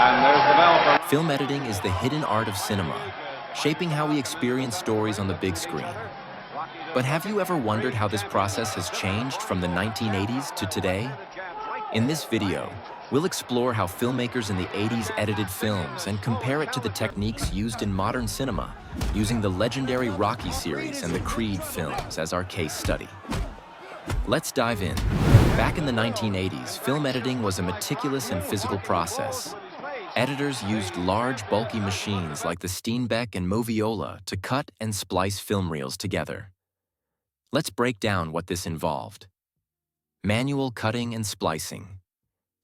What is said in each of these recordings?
And there's the bell for... Film editing is the hidden art of cinema, shaping how we experience stories on the big screen. But have you ever wondered how this process has changed from the 1980s to today? In this video, we'll explore how filmmakers in the 80s edited films and compare it to the techniques used in modern cinema, using the legendary Rocky series and the Creed films as our case study. Let's dive in. Back in the 1980s, film editing was a meticulous and physical process. Editors used large, bulky machines like the Steenbeck and Moviola to cut and splice film reels together. Let's break down what this involved. Manual cutting and splicing.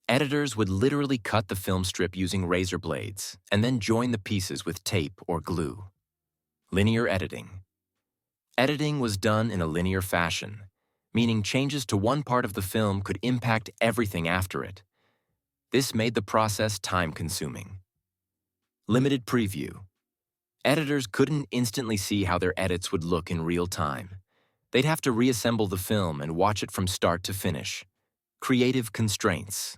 Editors would literally cut the film strip using razor blades and then join the pieces with tape or glue. Linear editing. Editing was done in a linear fashion, meaning changes to one part of the film could impact everything after it. This made the process time-consuming. Limited preview. Editors couldn't instantly see how their edits would look in real time. They'd have to reassemble the film and watch it from start to finish. Creative constraints.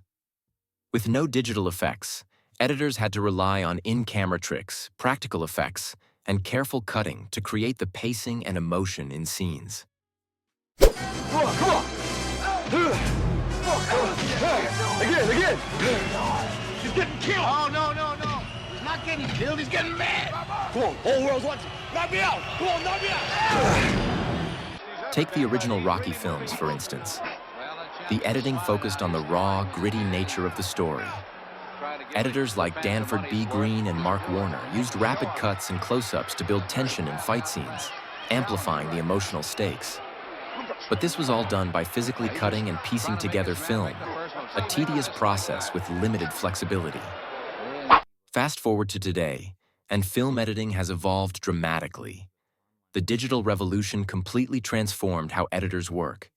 With no digital effects, editors had to rely on in-camera tricks, practical effects, and careful cutting to create the pacing and emotion in scenes. Come on! Again! He's getting killed! Oh, no. He's not getting killed, he's getting mad! Come on, whole world's watching. Knock me out! Come on, knock me out! Take the original Rocky films, for instance. The editing focused on the raw, gritty nature of the story. Editors like Danford B. Green and Mark Warner used rapid cuts and close-ups to build tension in fight scenes, amplifying the emotional stakes. But this was all done by physically cutting and piecing together film, a tedious process with limited flexibility. Fast forward to today, and film editing has evolved dramatically. The digital revolution completely transformed how editors work.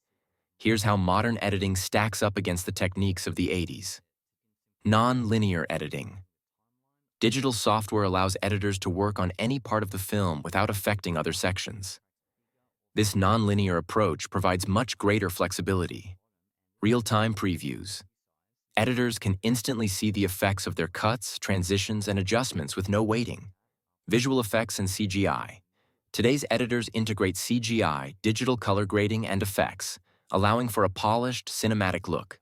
Here's how modern editing stacks up against the techniques of the 80s. Non-linear editing. Digital software allows editors to work on any part of the film without affecting other sections. This non-linear approach provides much greater flexibility. Real-time previews. Editors can instantly see the effects of their cuts, transitions, and adjustments with no waiting. Visual effects and CGI. Today's editors integrate CGI, digital color grading, and effects, allowing for a polished, cinematic look.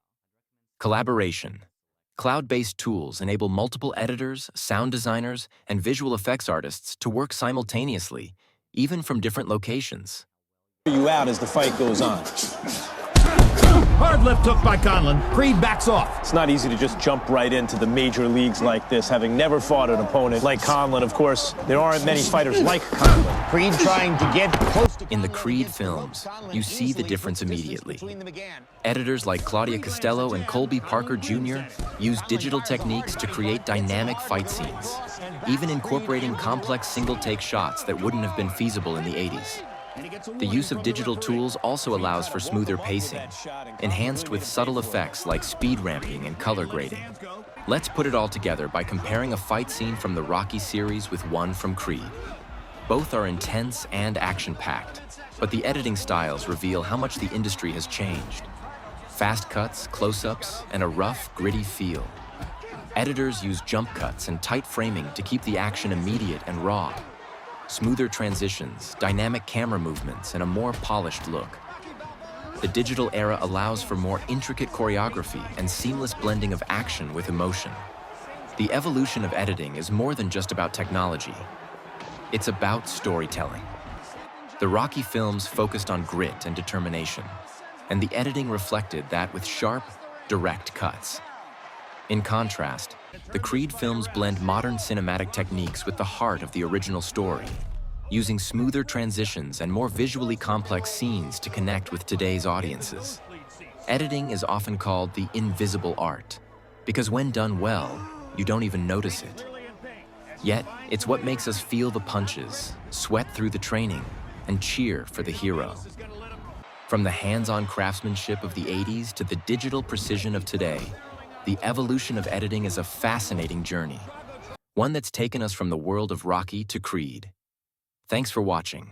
Collaboration. Cloud-based tools enable multiple editors, sound designers, and visual effects artists to work simultaneously, even from different locations. You out as the fight goes on. Hard left hook by Conlon. Creed backs off. It's not easy to just jump right into the major leagues like this, having never fought an opponent like Conlon. Of course, there aren't many fighters like Conlon. Creed trying to get close to... In the Creed films, you see the difference immediately. Editors like Claudia Costello and Colby Parker Jr. use digital techniques to create dynamic fight scenes, even incorporating complex single-take shots that wouldn't have been feasible in the 80s. The use of digital tools also allows for smoother pacing, enhanced with subtle effects like speed ramping and color grading. Let's put it all together by comparing a fight scene from the Rocky series with one from Creed. Both are intense and action-packed, but the editing styles reveal how much the industry has changed. Fast cuts, close-ups, and a rough, gritty feel. Editors use jump cuts and tight framing to keep the action immediate and raw. Smoother transitions, dynamic camera movements, and a more polished look. The digital era allows for more intricate choreography and seamless blending of action with emotion. The evolution of editing is more than just about technology. It's about storytelling. The Rocky films focused on grit and determination, and the editing reflected that with sharp, direct cuts. In contrast, the Creed films blend modern cinematic techniques with the heart of the original story, using smoother transitions and more visually complex scenes to connect with today's audiences. Editing is often called the invisible art, because when done well, you don't even notice it. Yet, it's what makes us feel the punches, sweat through the training, and cheer for the hero. From the hands-on craftsmanship of the 80s to the digital precision of today, the evolution of editing is a fascinating journey, one that's taken us from the world of Rocky to Creed. Thanks for watching.